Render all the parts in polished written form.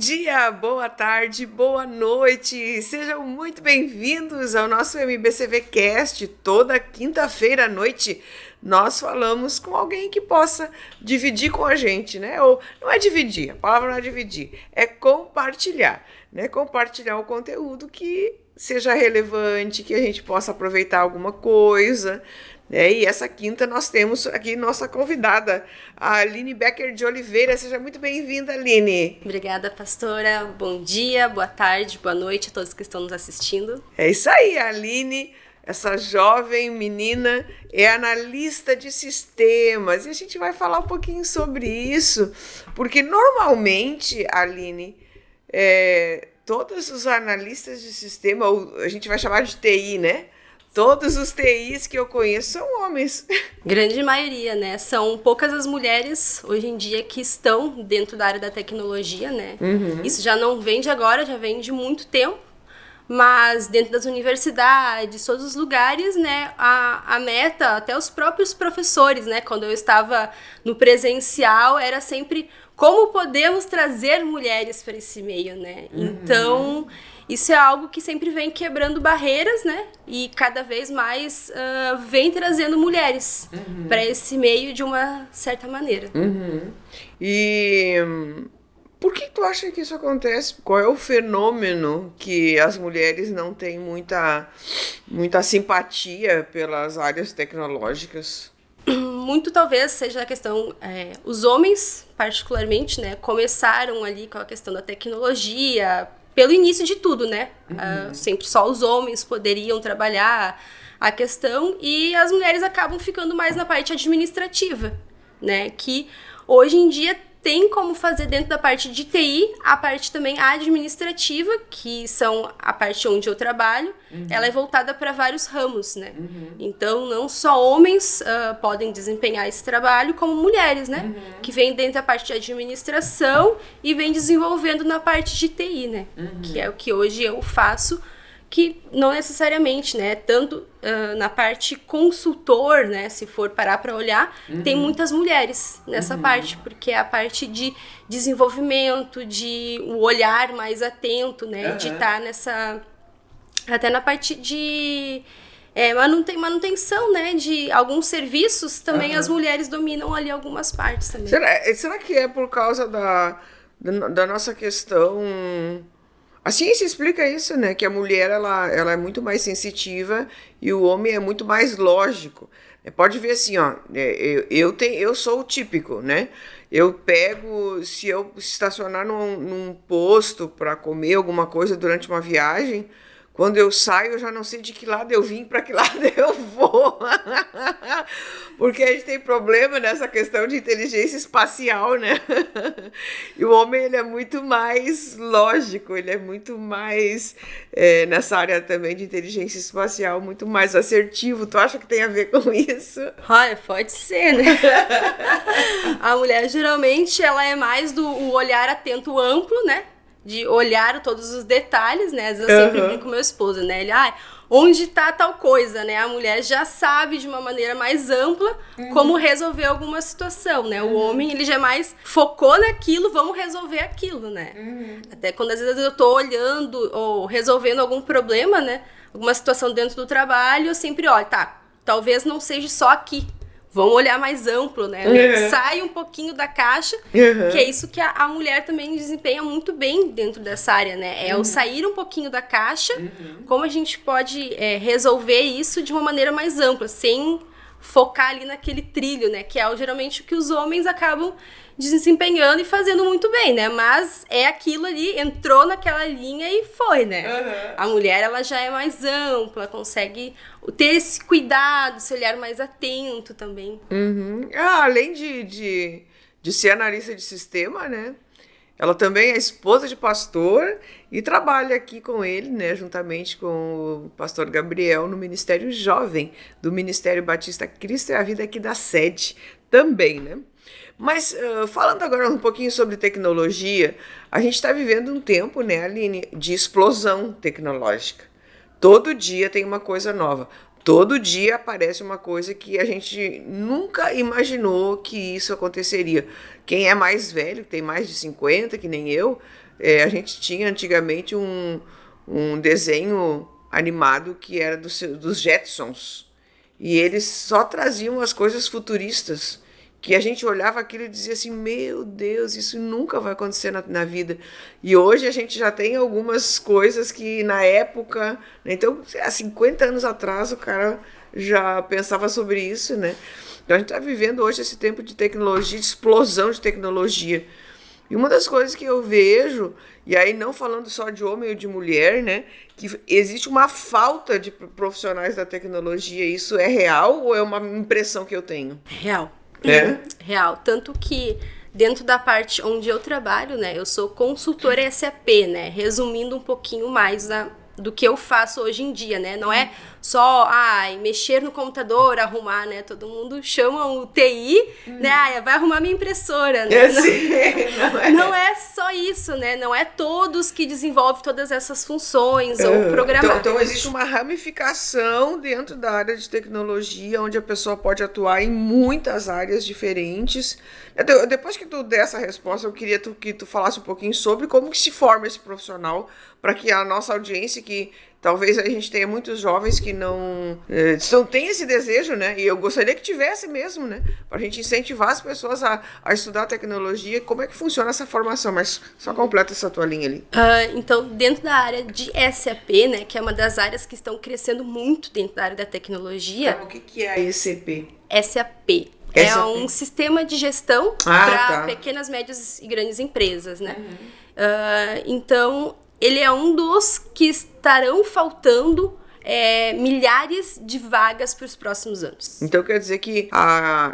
dia, boa tarde, boa noite. Sejam muito bem-vindos ao nosso MBCV Cast. Toda quinta-feira à noite nós falamos com alguém que possa dividir com a gente, né? Ou não é dividir, a palavra não é dividir, é compartilhar, né? Compartilhar o conteúdo que seja relevante, que a gente possa aproveitar alguma coisa. E essa quinta nós temos aqui nossa convidada, a Aline Becker de Oliveira. Seja muito bem-vinda, Aline. Obrigada, pastora. Bom dia, boa tarde, boa noite a todos que estão nos assistindo. É isso aí, a Aline, essa jovem menina, é analista de sistemas. E a gente vai falar um pouquinho sobre isso, porque normalmente, Aline, todos os analistas de sistema, ou a gente vai chamar de TI, né? Todos os TIs que eu conheço são homens. Grande maioria, né? São poucas as mulheres hoje em dia que estão dentro da área da tecnologia, né? Uhum. Isso já não vem de agora, já vem de muito tempo. Mas dentro das universidades, todos os lugares, né? A meta, até os próprios professores, né? Quando eu estava no presencial, era sempre como podemos trazer mulheres para esse meio, né? Uhum. Então, isso é algo que sempre vem quebrando barreiras, né? E cada vez mais vem trazendo mulheres para esse meio de uma certa maneira. Uhum. E por que tu acha que isso acontece? Qual é o fenômeno que as mulheres não têm muita simpatia pelas áreas tecnológicas? Muito talvez seja a questão, os homens particularmente, né, começaram ali com a questão da tecnologia, pelo início de tudo, né, sempre só os homens poderiam trabalhar a questão e as mulheres acabam ficando mais na parte administrativa, né, que hoje em dia tem como fazer dentro da parte de TI, a parte também administrativa, que são a parte onde eu trabalho, ela é voltada para vários ramos, né? Então, não só homens podem desempenhar esse trabalho, como mulheres, né? Que vem dentro da parte de administração e vem desenvolvendo na parte de TI, né? Que é o que hoje eu faço, que não necessariamente, né, tanto na parte consultor, né, se for parar para olhar, tem muitas mulheres nessa parte, porque é a parte de desenvolvimento, de o olhar mais atento, né, de estar nessa, até na parte de manutenção, né, de alguns serviços, também as mulheres dominam ali algumas partes também. Será que é por causa da nossa questão... A ciência explica isso, né? Que a mulher ela é muito mais sensitiva e o homem é muito mais lógico. Pode ver assim, ó, eu sou o típico, né? Eu pego, se eu estacionar num posto para comer alguma coisa durante uma viagem, quando eu saio, eu já não sei de que lado eu vim, para que lado eu vou. Porque a gente tem problema nessa questão de inteligência espacial, né? E o homem, ele é muito mais lógico, ele é muito mais, nessa área também de inteligência espacial, muito mais assertivo. Tu acha que tem a ver com isso? Olha, pode ser, né? A mulher, geralmente, ela é mais do olhar atento amplo, né? De olhar todos os detalhes, né? Às vezes eu sempre brinco com meu esposo, né? Ele, onde tá tal coisa, né? A mulher já sabe de uma maneira mais ampla como resolver alguma situação, né? O homem, ele já mais focou naquilo, vamos resolver aquilo, né? Até quando às vezes eu tô olhando ou resolvendo algum problema, né? Alguma situação dentro do trabalho, eu sempre olho, talvez não seja só aqui. Vamos olhar mais amplo, né? Sai um pouquinho da caixa, que é isso que a mulher também desempenha muito bem dentro dessa área, né? É o sair um pouquinho da caixa, como a gente pode resolver isso de uma maneira mais ampla, sem focar ali naquele trilho, né? Que é geralmente o que os homens acabam desempenhando e fazendo muito bem, né? Mas é aquilo ali, entrou naquela linha e foi, né? A mulher, ela já é mais ampla, consegue ter esse cuidado, esse olhar mais atento também. Além de ser analista de sistema, né? Ela também é esposa de pastor e trabalha aqui com ele, né? Juntamente com o pastor Gabriel no Ministério Jovem do Ministério Batista Cristo e a Vida aqui da sede também, né? Mas falando agora um pouquinho sobre tecnologia, a gente está vivendo um tempo, né, Aline, de explosão tecnológica. Todo dia tem uma coisa nova. Todo dia aparece uma coisa que a gente nunca imaginou que isso aconteceria. Quem é mais velho, tem mais de 50, que nem eu, a gente tinha antigamente um desenho animado que era dos Jetsons. E eles só traziam as coisas futuristas, que a gente olhava aquilo e dizia assim, meu Deus, isso nunca vai acontecer na vida. E hoje a gente já tem algumas coisas que na época, né, então há 50 anos atrás o cara já pensava sobre isso, né? Então a gente está vivendo hoje esse tempo de tecnologia, de explosão de tecnologia. E uma das coisas que eu vejo, e aí não falando só de homem ou de mulher, né, que existe uma falta de profissionais da tecnologia. Isso é real ou é uma impressão que eu tenho? Real. É? Real. Tanto que dentro da parte onde eu trabalho, né, eu sou consultora SAP, né, resumindo um pouquinho mais do que eu faço hoje em dia, né, não é só mexer no computador, arrumar, né, todo mundo chama o TI, né, vai arrumar minha impressora, né, não é só isso, né, não é todos que desenvolvem todas essas funções ou programar. Então existe uma ramificação dentro da área de tecnologia, onde a pessoa pode atuar em muitas áreas diferentes. Depois que tu der essa resposta, eu queria que tu falasse um pouquinho sobre como que se forma esse profissional, para que a nossa audiência, que talvez a gente tenha muitos jovens que não têm esse desejo, né? E eu gostaria que tivesse mesmo, né? Para a gente incentivar as pessoas a estudar tecnologia. Como é que funciona essa formação? Mas só completa essa tua linha ali. Então, dentro da área de SAP, né? Que é uma das áreas que estão crescendo muito dentro da área da tecnologia. Então, o que é a ECP? SAP. É um sistema de gestão para pequenas, médias e grandes empresas, né? Então, ele é um dos que estarão faltando milhares de vagas para os próximos anos. Então quer dizer que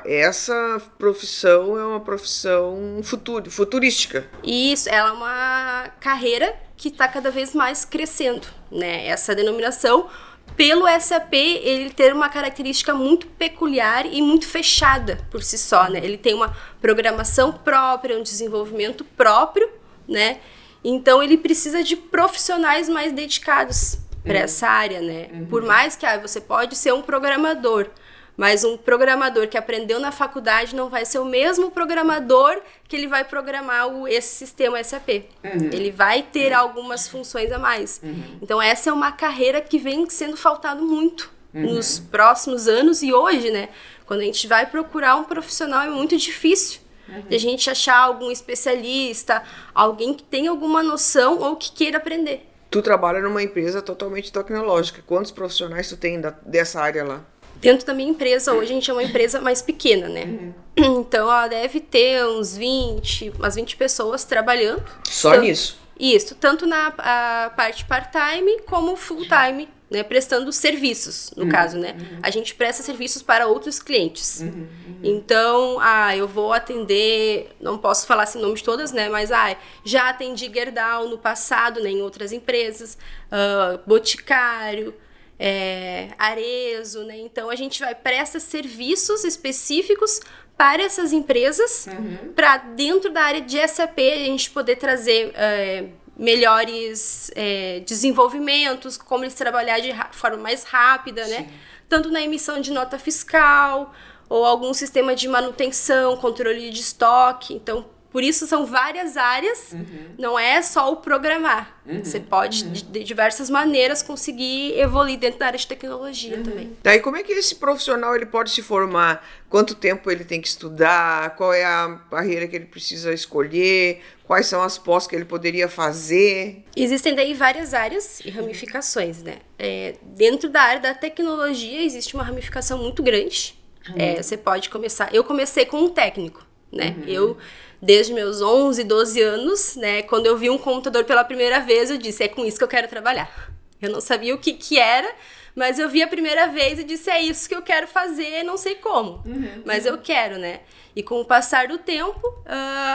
essa profissão é uma profissão futurística. Isso, ela é uma carreira que está cada vez mais crescendo, né? Essa denominação, pelo SAP, ele ter uma característica muito peculiar e muito fechada por si só, né? Ele tem uma programação própria, um desenvolvimento próprio, né? Então, ele precisa de profissionais mais dedicados para essa área, né? Por mais que você pode ser um programador, mas um programador que aprendeu na faculdade não vai ser o mesmo programador que ele vai programar esse sistema SAP. Ele vai ter algumas funções a mais. Então, essa é uma carreira que vem sendo faltado muito nos próximos anos. E hoje, né? Quando a gente vai procurar um profissional, é muito difícil de a gente achar algum especialista, alguém que tenha alguma noção ou que queira aprender. Tu trabalha numa empresa totalmente tecnológica. Quantos profissionais tu tem dessa área lá? Dentro da minha empresa, hoje a gente é uma empresa mais pequena, né? Então, ela deve ter umas 20 pessoas trabalhando. Só nisso? Isso, tanto na parte part-time como full-time, né? Prestando serviços, no caso, né? A gente presta serviços para outros clientes. Então, eu vou atender, não posso falar assim o nome de todas, né? Mas já atendi Gerdau no passado, né? Em outras empresas, Boticário, Arezzo, né? Então a gente presta serviços específicos para essas empresas, para dentro da área de SAP a gente poder trazer melhores desenvolvimentos, como eles trabalhar de forma mais rápida, né? Tanto na emissão de nota fiscal ou algum sistema de manutenção, controle de estoque. Então, por isso são várias áreas, não é só o programar. Você pode, de diversas maneiras, conseguir evoluir dentro da área de tecnologia também. Daí, como é que esse profissional ele pode se formar? Quanto tempo ele tem que estudar? Qual é a carreira que ele precisa escolher? Quais são as pós que ele poderia fazer? Existem daí várias áreas e ramificações, né? Dentro da área da tecnologia existe uma ramificação muito grande. Você pode começar... Eu comecei com um técnico, né? Eu... Desde meus 11, 12 anos, né, quando eu vi um computador pela primeira vez, eu disse, é com isso que eu quero trabalhar. Eu não sabia o que era, mas eu vi a primeira vez e disse, é isso que eu quero fazer, não sei como, mas eu quero, né. E com o passar do tempo,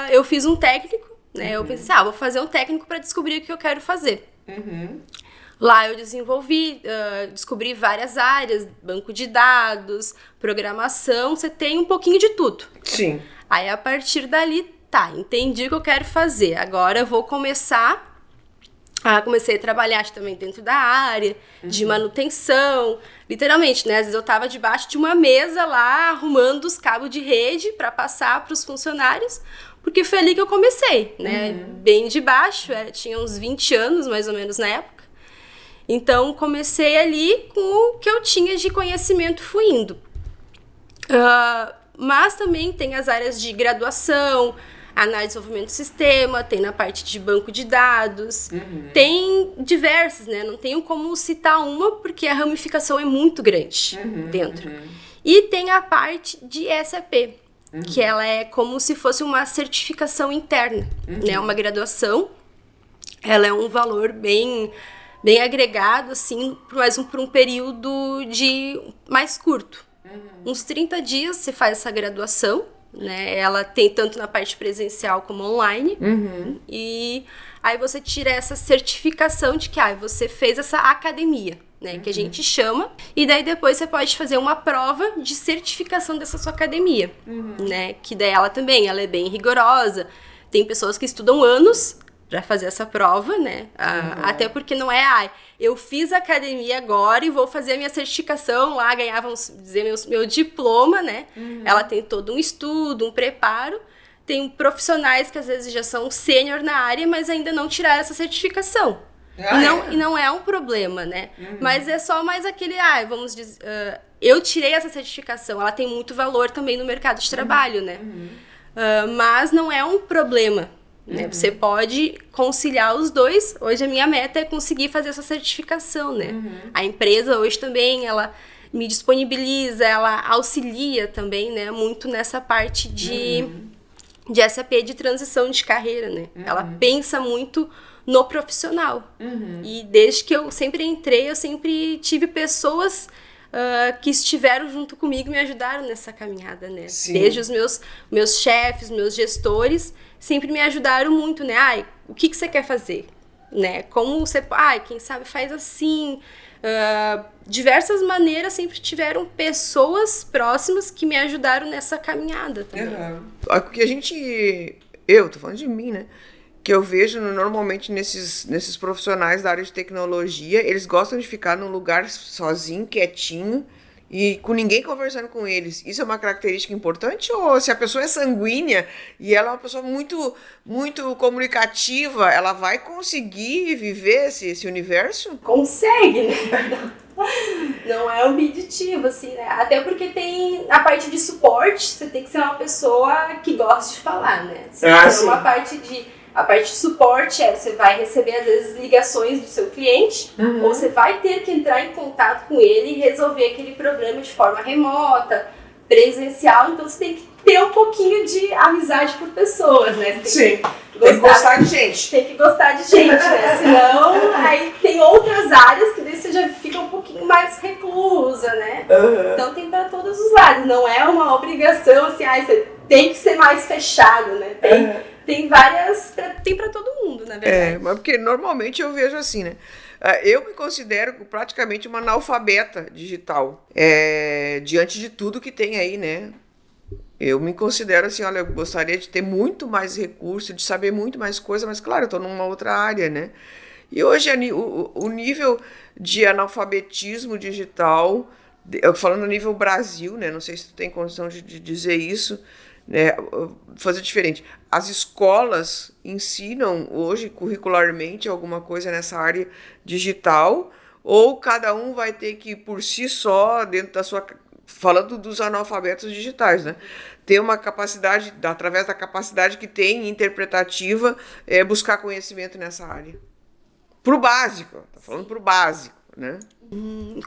eu fiz um técnico, né, eu pensei, vou fazer um técnico para descobrir o que eu quero fazer. Lá eu descobri várias áreas, banco de dados, programação, você tem um pouquinho de tudo. Sim. Aí, a partir dali, entendi o que eu quero fazer. Agora eu vou começar Comecei a trabalhar também dentro da área de manutenção, literalmente, né? Às vezes eu estava debaixo de uma mesa lá, arrumando os cabos de rede para passar para os funcionários, porque foi ali que eu comecei, né? Bem de baixo, tinha uns 20 anos mais ou menos na época. Então, comecei ali com o que eu tinha de conhecimento fluindo. Mas também tem as áreas de graduação, análise de desenvolvimento do sistema, tem na parte de banco de dados, tem diversas, né? Não tenho como citar uma, porque a ramificação é muito grande dentro. E tem a parte de SAP, que ela é como se fosse uma certificação interna, né? Uma graduação, ela é um valor bem agregado, assim, mas por um período mais curto. Uns 30 dias você faz essa graduação, né? Ela tem tanto na parte presencial como online. E aí você tira essa certificação de que você fez essa academia, né? Que a gente chama. E daí depois você pode fazer uma prova de certificação dessa sua academia, né? Que daí ela é bem rigorosa. Tem pessoas que estudam anos para fazer essa prova, né? Até porque não é, eu fiz academia agora e vou fazer a minha certificação lá, ganhar, vamos dizer, meu diploma, né? Ela tem todo um estudo, um preparo. Tem profissionais que às vezes já são sênior na área, mas ainda não tiraram essa certificação. E não é um problema, né? Mas é só mais aquele, vamos dizer, eu tirei essa certificação, ela tem muito valor também no mercado de trabalho, né? Mas não é um problema. Né? Você pode conciliar os dois. Hoje a minha meta é conseguir fazer essa certificação, né? A empresa hoje também, ela me disponibiliza, ela auxilia também, né? Muito nessa parte de SAP, de transição de carreira, né? Ela pensa muito no profissional. E desde que eu sempre entrei, eu sempre tive pessoas que estiveram junto comigo e me ajudaram nessa caminhada, né? Sim. Desde os meus chefes, meus gestores, sempre me ajudaram muito, né? O que você quer fazer? Né? Como você... quem sabe faz assim. Diversas maneiras sempre tiveram pessoas próximas que me ajudaram nessa caminhada também. Porque eu tô falando de mim, né? Que eu vejo normalmente nesses profissionais da área de tecnologia, eles gostam de ficar num lugar sozinho, quietinho, e com ninguém conversando com eles. Isso é uma característica importante? Ou se a pessoa é sanguínea e ela é uma pessoa muito, muito comunicativa, ela vai conseguir viver esse universo? Consegue, né? Não é objetivo, assim, né? Até porque tem a parte de suporte, você tem que ser uma pessoa que gosta de falar, né? Uma parte de... A parte de suporte você vai receber, às vezes, ligações do seu cliente, ou você vai ter que entrar em contato com ele e resolver aquele problema de forma remota, presencial. Então, você tem que ter um pouquinho de amizade por pessoas, né? Tem que gostar de gente. Tem que gostar de gente, né? Senão, aí tem outras áreas que daí você já fica um pouquinho mais reclusa, né? Então, tem para todos os lados. Não é uma obrigação, assim, você tem que ser mais fechado, né? Tem várias... Tem pra todo mundo, na verdade. Mas porque normalmente eu vejo assim, né? Eu me considero praticamente uma analfabeta digital. Diante de tudo que tem aí, né? Eu me considero assim, olha, eu gostaria de ter muito mais recurso, de saber muito mais coisa, mas claro, eu tô numa outra área, né? E hoje o nível de analfabetismo digital, falando a nível Brasil, né? Não sei se tu tem condição de dizer isso, né, fazer diferente. As escolas ensinam hoje curricularmente alguma coisa nessa área digital, ou cada um vai ter que, por si só, dentro da sua... Falando dos analfabetos digitais, né? Ter uma capacidade, através da capacidade que tem interpretativa, buscar conhecimento nessa área. Pro básico, tá falando pro básico, né?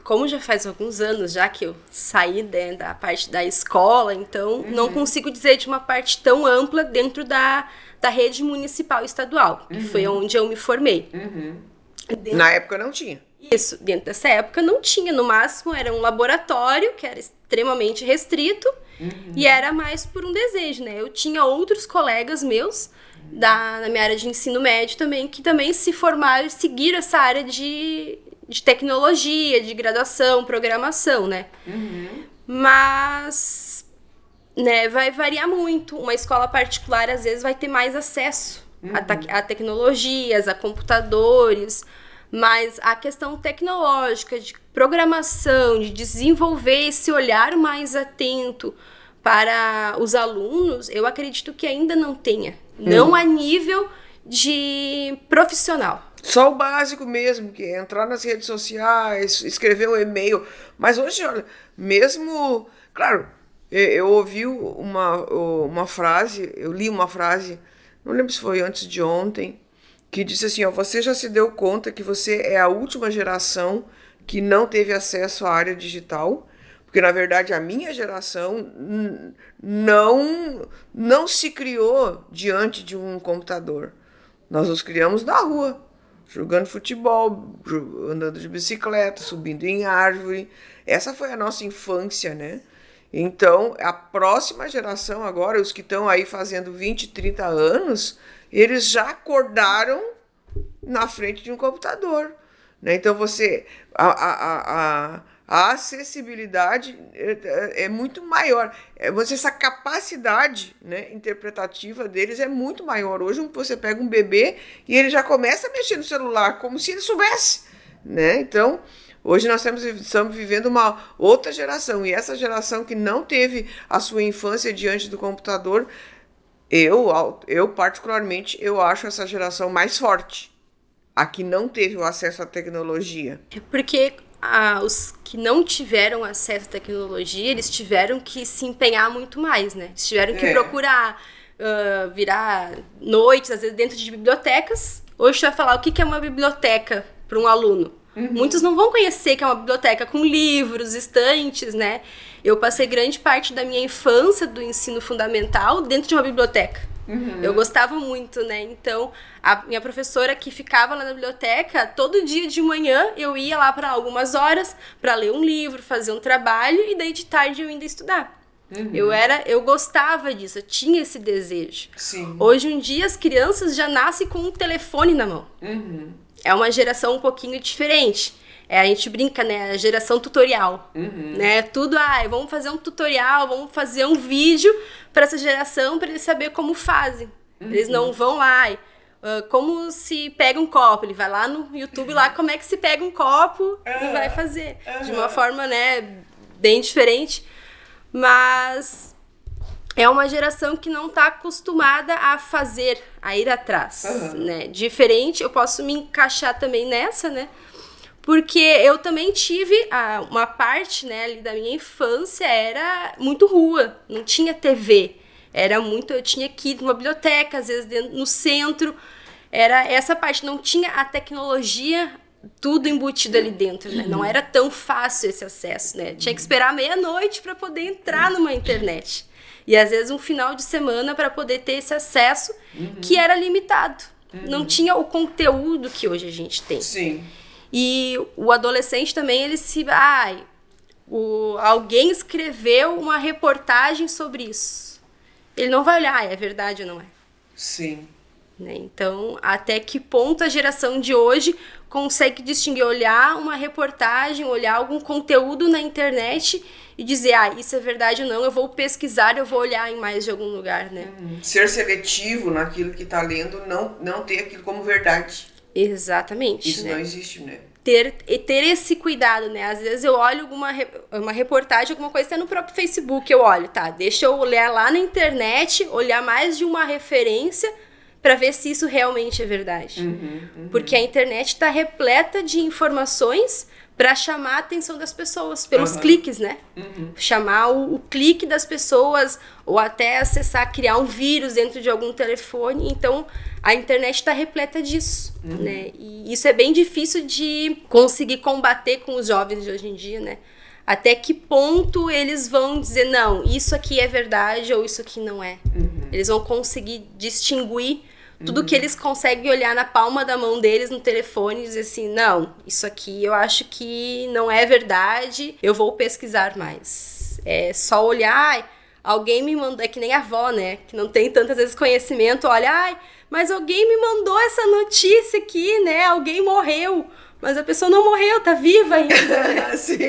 Como já faz alguns anos já que eu saí da parte da escola, então não consigo dizer de uma parte tão ampla dentro da rede municipal e estadual, que foi onde eu me formei. Na época não tinha. Isso, dentro dessa época não tinha, no máximo era um laboratório que era extremamente restrito e era mais por um desejo, né? Eu tinha outros colegas meus na minha área de ensino médio também, que também se formaram e seguiram essa área de tecnologia, de graduação, programação, né? Mas, né, vai variar muito. Uma escola particular, às vezes, vai ter mais acesso a tecnologias, a computadores, mas a questão tecnológica, de programação, de desenvolver esse olhar mais atento para os alunos, eu acredito que ainda não tenha. Não a nível de profissional. Só o básico mesmo, que é entrar nas redes sociais, escrever um e-mail. Mas hoje, olha, mesmo... Claro, eu ouvi uma frase, eu li uma frase, não lembro se foi antes de ontem, que disse assim, ó, você já se deu conta que você é a última geração que não teve acesso à área digital? Porque, na verdade, a minha geração não se criou diante de um computador. Nós nos criamos na rua, jogando futebol, andando de bicicleta, subindo em árvore. Essa foi a nossa infância, né? Então, a próxima geração agora, os que estão aí fazendo 20, 30 anos, eles já acordaram na frente de um computador, né? Então, a acessibilidade é muito maior. Essa capacidade, né, interpretativa deles é muito maior. Hoje você pega um bebê e ele já começa a mexer no celular, como se ele soubesse, né? Então, hoje nós estamos vivendo uma outra geração. E essa geração que não teve a sua infância diante do computador, eu particularmente, eu acho essa geração mais forte. A que não teve o acesso à tecnologia. Porque os que não tiveram acesso à tecnologia, eles tiveram que se empenhar muito mais, né? Eles tiveram que procurar virar noites, às vezes dentro de bibliotecas. Hoje você vai falar o que é uma biblioteca para um aluno. Muitos não vão conhecer que é uma biblioteca com livros, estantes, né? Eu passei grande parte da minha infância do ensino fundamental dentro de uma biblioteca. Eu gostava muito, né? Então, a minha professora que ficava lá na biblioteca, todo dia de manhã eu ia lá para algumas horas para ler um livro, fazer um trabalho e daí de tarde eu ainda estudar. Eu gostava disso, eu tinha esse desejo. Sim. Hoje em dia as crianças já nascem com um telefone na mão. É uma geração um pouquinho diferente. A gente brinca, né? A geração tutorial. Né? Tudo, vamos fazer um tutorial, vamos fazer um vídeo para essa geração, para eles saberem como fazem. Eles não vão lá, como se pega um copo. Ele vai lá no YouTube, lá como é que se pega um copo e vai fazer. De uma forma, né, bem diferente. Mas é uma geração que não está acostumada a fazer, a ir atrás. Né? Diferente, eu posso me encaixar também nessa, né? Porque eu também tive uma parte, né, ali da minha infância, era muito rua, não tinha TV. Eu tinha que ir numa biblioteca, às vezes no centro. Era essa parte, não tinha a tecnologia tudo embutido ali dentro, né? Não era tão fácil esse acesso, né? Tinha que esperar meia-noite para poder entrar numa internet. E às vezes um final de semana para poder ter esse acesso que era limitado. Não tinha o conteúdo que hoje a gente tem. Sim. E o adolescente também, ele alguém escreveu uma reportagem sobre isso. Ele não vai olhar, é verdade ou não é? Sim. Né? Então, até que ponto a geração de hoje consegue distinguir, olhar uma reportagem, olhar algum conteúdo na internet e dizer, isso é verdade ou não, eu vou pesquisar, eu vou olhar em mais de algum lugar, né? Ser seletivo naquilo que está lendo, não ter aquilo como verdade. Exatamente. Isso, né? não existe, né? Ter esse cuidado, né? Às vezes eu olho uma reportagem, alguma coisa, até no próprio Facebook eu olho, deixa eu olhar lá na internet, olhar mais de uma referência para ver se isso realmente é verdade. Porque a internet está repleta de informações para chamar a atenção das pessoas, pelos cliques, né? Chamar o clique das pessoas, ou até acessar, criar um vírus dentro de algum telefone. Então, a internet está repleta disso, né? E isso é bem difícil de conseguir combater com os jovens de hoje em dia, né? Até que ponto eles vão dizer, não, isso aqui é verdade ou isso aqui não é. Eles vão conseguir distinguir tudo que eles conseguem olhar na palma da mão deles no telefone e dizer assim, não, isso aqui eu acho que não é verdade, eu vou pesquisar mais. É só olhar, alguém me mandou, é que nem a avó, né, que não tem tantas vezes conhecimento, olha, mas alguém me mandou essa notícia aqui, né, alguém morreu. Mas a pessoa não morreu, tá viva ainda. Sim.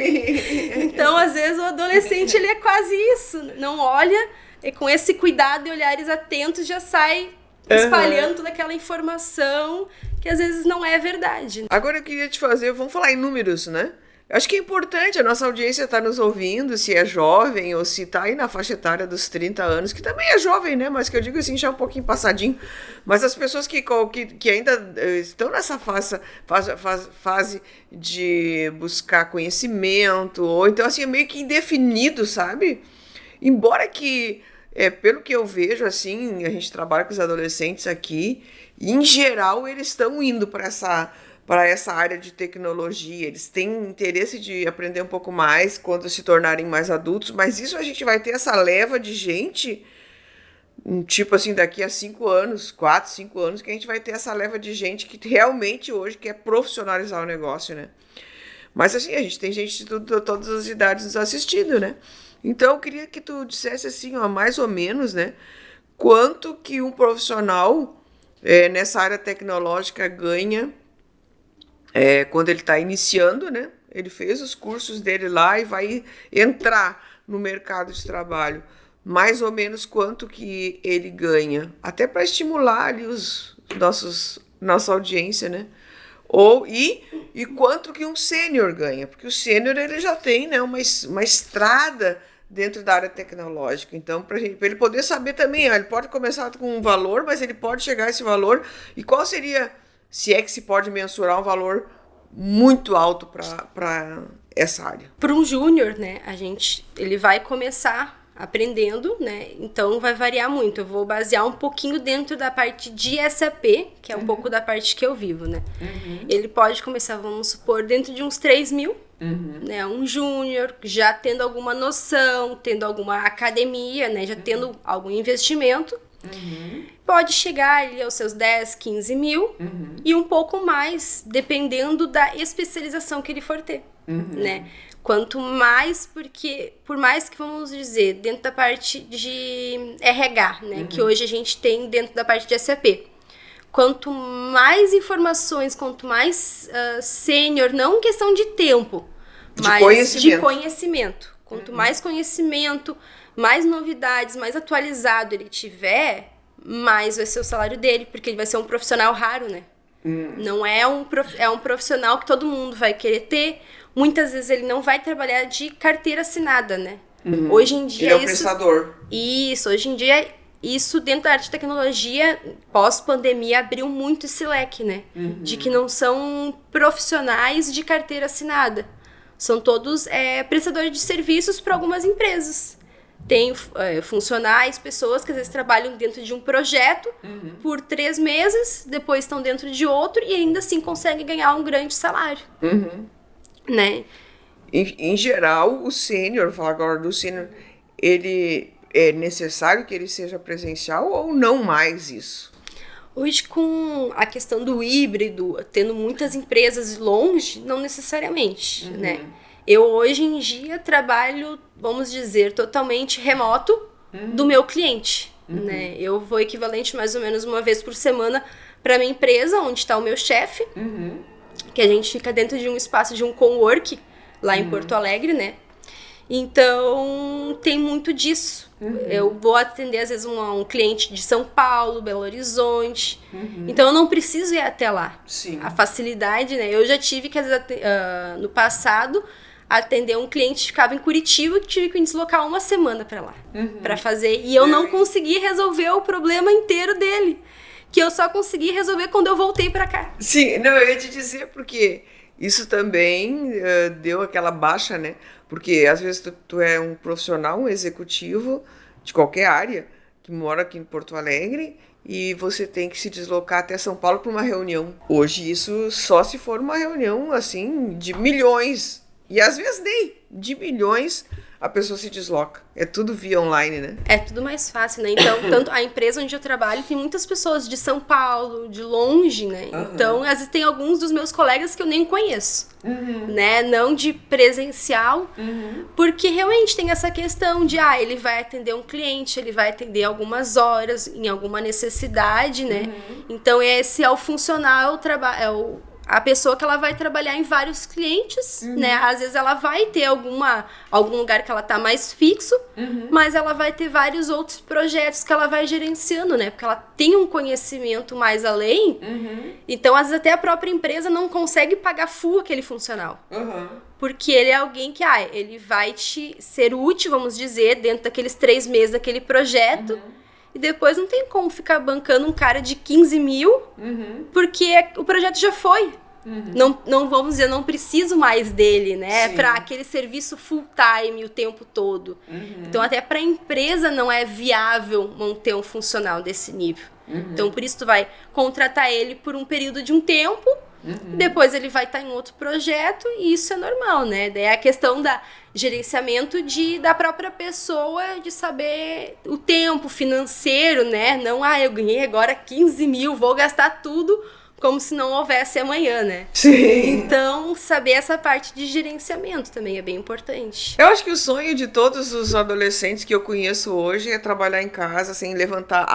Então, às vezes, o adolescente, ele é quase isso. Não olha, e com esse cuidado e olhares atentos, já sai espalhando toda aquela informação que às vezes não é verdade. Agora eu queria te fazer, vamos falar em números, né? Acho que é importante, a nossa audiência tá nos ouvindo, se é jovem ou se tá aí na faixa etária dos 30 anos, que também é jovem, né? Mas que eu digo assim, já é um pouquinho passadinho. Mas as pessoas que ainda estão nessa fase de buscar conhecimento, ou então assim, é meio que indefinido, sabe? Embora que, pelo que eu vejo, assim, a gente trabalha com os adolescentes aqui, e em geral eles estão indo para essa área de tecnologia, eles têm interesse de aprender um pouco mais quando se tornarem mais adultos, mas isso a gente vai ter essa leva de gente, tipo assim, daqui a 5 anos, 4, 5 anos, que a gente vai ter essa leva de gente que realmente hoje quer profissionalizar o negócio, né? Mas assim, a gente tem gente de todas as idades nos assistindo, né? Então eu queria que tu dissesse assim, ó, mais ou menos, né, quanto que um profissional nessa área tecnológica ganha quando ele está iniciando, né? Ele fez os cursos dele lá e vai entrar no mercado de trabalho. Mais ou menos quanto que ele ganha. Até para estimular ali nossa audiência, né? E quanto que um sênior ganha. Porque o sênior ele já tem, né, uma estrada dentro da área tecnológica. Então, para ele poder saber também, ele pode começar com um valor, mas ele pode chegar a esse valor. E qual seria... se é que se pode mensurar um valor muito alto para essa área. Para um júnior, né, ele vai começar aprendendo, né, então vai variar muito. Eu vou basear um pouquinho dentro da parte de SAP, que é um pouco da parte que eu vivo, né. Ele pode começar, vamos supor, dentro de uns 3.000, né, um júnior, já tendo alguma noção, tendo alguma academia, né, já tendo algum investimento. Pode chegar ali aos seus 10, 15 mil e um pouco mais, dependendo da especialização que ele for ter, né? Quanto mais, porque por mais que, vamos dizer, dentro da parte de RH, né, que hoje a gente tem dentro da parte de SAP, quanto mais informações, quanto mais sênior, não questão de tempo, mas de conhecimento. Quanto mais conhecimento, mais novidades, mais atualizado ele tiver, mais vai ser o salário dele, porque ele vai ser um profissional raro, né? Não é um profissional que todo mundo vai querer ter. Muitas vezes ele não vai trabalhar de carteira assinada, né? Hoje em dia... Ele é um prestador. Isso, hoje em dia, isso dentro da arte de tecnologia, pós-pandemia, abriu muito esse leque, né? De que não são profissionais de carteira assinada. São todos prestadores de serviços para algumas empresas. Tem funcionários, pessoas que às vezes trabalham dentro de um projeto por 3 meses, depois estão dentro de outro e ainda assim conseguem ganhar um grande salário. Né? Em geral, o sênior, vou falar agora do sênior, ele é necessário que ele seja presencial ou não mais isso? Hoje, com a questão do híbrido, tendo muitas empresas longe, não necessariamente, né? Eu, hoje em dia, trabalho, vamos dizer, totalmente remoto do meu cliente, né? Eu vou equivalente mais ou menos uma vez por semana para minha empresa, onde está o meu chefe, que a gente fica dentro de um espaço de um cowork, lá em Porto Alegre, né? Então, tem muito disso. Eu vou atender, às vezes, um cliente de São Paulo, Belo Horizonte. Então, eu não preciso ir até lá. Sim. A facilidade, né? Eu já tive que, às vezes, no passado, atender um cliente que ficava em Curitiba, que tive que me deslocar uma semana para lá, para fazer. E eu não consegui resolver o problema inteiro dele, que eu só consegui resolver quando eu voltei para cá. Sim, não, eu ia te dizer porque isso também deu aquela baixa, né? Porque às vezes tu é um profissional, um executivo de qualquer área, que mora aqui em Porto Alegre, e você tem que se deslocar até São Paulo para uma reunião. Hoje isso só se for uma reunião assim de milhões, e às vezes nem de milhões a pessoa se desloca. É tudo via online, né? É tudo mais fácil, né? Então, tanto a empresa onde eu trabalho tem muitas pessoas de São Paulo, de longe, né? Então, às vezes tem alguns dos meus colegas que eu nem conheço, né? Não de presencial, porque realmente tem essa questão de, ele vai atender um cliente, ele vai atender algumas horas, em alguma necessidade, né? Então, esse é o funcional, a pessoa que ela vai trabalhar em vários clientes, né? Às vezes ela vai ter algum lugar que ela tá mais fixo, mas ela vai ter vários outros projetos que ela vai gerenciando, né? Porque ela tem um conhecimento mais além. Então, às vezes até a própria empresa não consegue pagar full aquele funcional. Porque ele é alguém que, ele vai te ser útil, vamos dizer, dentro daqueles 3 meses daquele projeto. E depois não tem como ficar bancando um cara de 15 mil, porque o projeto já foi. Não vamos dizer, não preciso mais dele, né? Para aquele serviço full time o tempo todo. Então, até para a empresa não é viável manter um funcional desse nível. Então, por isso tu vai contratar ele por um período de um tempo, depois ele vai estar em outro projeto, e isso é normal, né? Daí é a questão da gerenciamento da própria pessoa, de saber o tempo financeiro, né? Não, eu ganhei agora 15 mil, vou gastar tudo como se não houvesse amanhã, né? Sim. Então, saber essa parte de gerenciamento também é bem importante. Eu acho que o sonho de todos os adolescentes que eu conheço hoje é trabalhar em casa sem levantar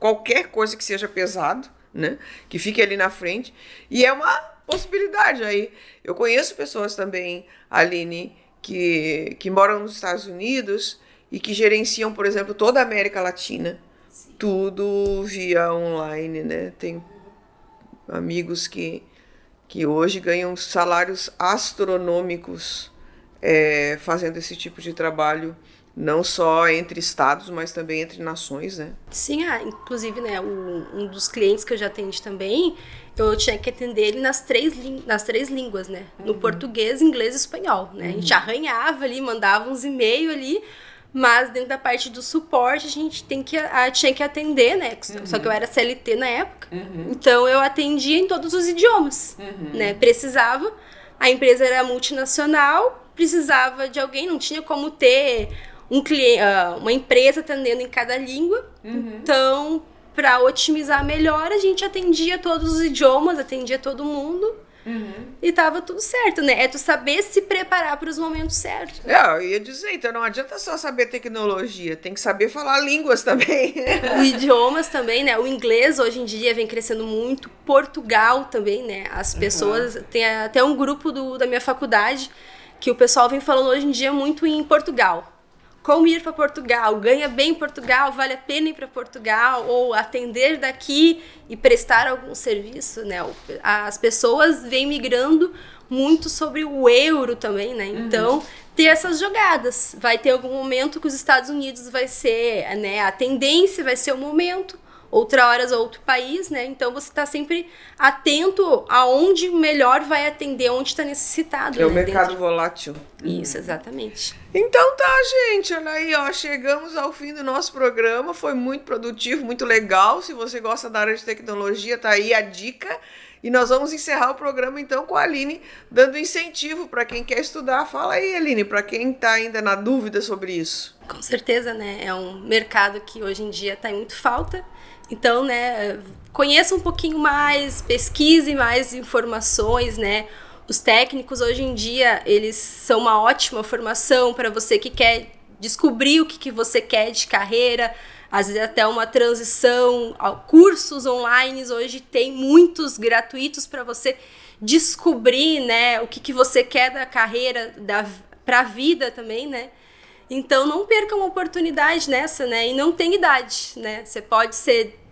qualquer coisa que seja pesado, né? Que fique ali na frente. E é uma possibilidade aí. Eu conheço pessoas também, Aline, que moram nos Estados Unidos e que gerenciam, por exemplo, toda a América Latina. Sim. Tudo via online, né? Tem amigos que hoje ganham salários astronômicos fazendo esse tipo de trabalho, não só entre estados, mas também entre nações, né? Sim, inclusive, né, um dos clientes que eu já atendi também, eu tinha que atender ele nas três línguas, né? No português, inglês e espanhol, né? A gente arranhava ali, mandava uns e-mails ali, mas dentro da parte do suporte a gente tinha que atender, né? Só que eu era CLT na época, então eu atendia em todos os idiomas, né? Precisava, a empresa era multinacional, precisava de alguém, não tinha como ter uma empresa atendendo em cada língua, então, para otimizar melhor, a gente atendia todos os idiomas, atendia todo mundo, e tava tudo certo, né? É tu saber se preparar para os momentos certos. Eu ia dizer, então não adianta só saber tecnologia, tem que saber falar línguas também. Idiomas também, né? O inglês hoje em dia vem crescendo muito, Portugal também, né? As pessoas, tem até um grupo da minha faculdade que o pessoal vem falando hoje em dia muito em Portugal. Como ir para Portugal, ganha bem em Portugal, vale a pena ir para Portugal, ou atender daqui e prestar algum serviço, né? As pessoas vêm migrando muito sobre o euro também, né? Então, ter essas jogadas. Vai ter algum momento que os Estados Unidos vai ser, né, a tendência, vai ser o momento, outra hora outro país, né? Então você está sempre atento aonde melhor vai atender, onde está necessitado. É, né? O mercado volátil. Isso, exatamente. Então tá, gente, olha aí, chegamos ao fim do nosso programa, foi muito produtivo, muito legal. Se você gosta da área de tecnologia, tá aí a dica. E nós vamos encerrar o programa então com a Aline dando incentivo para quem quer estudar. Fala aí, Aline, para quem está ainda na dúvida sobre isso. Com certeza, né? É um mercado que hoje em dia está em muito falta. Então, né, conheça um pouquinho mais, pesquise mais informações, né? Os técnicos hoje em dia, eles são uma ótima formação para você que quer descobrir o que você quer de carreira, às vezes até uma transição, cursos online, hoje tem muitos gratuitos para você descobrir, né, o que você quer da carreira, para a vida também, né? Então não perca uma oportunidade nessa, né? E não tem idade, né? Você pode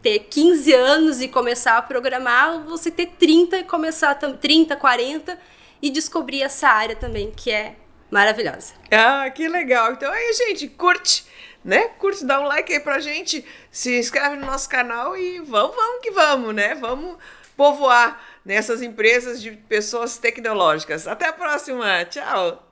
ter 15 anos e começar a programar, ou você ter 30 e começar 30, 40 e descobrir essa área também, que é maravilhosa. Ah, que legal. Então aí, gente, curte, né? Curte, dá um like aí pra gente, se inscreve no nosso canal e vamos que vamos, né? Vamos povoar nessas empresas de pessoas tecnológicas. Até a próxima. Tchau.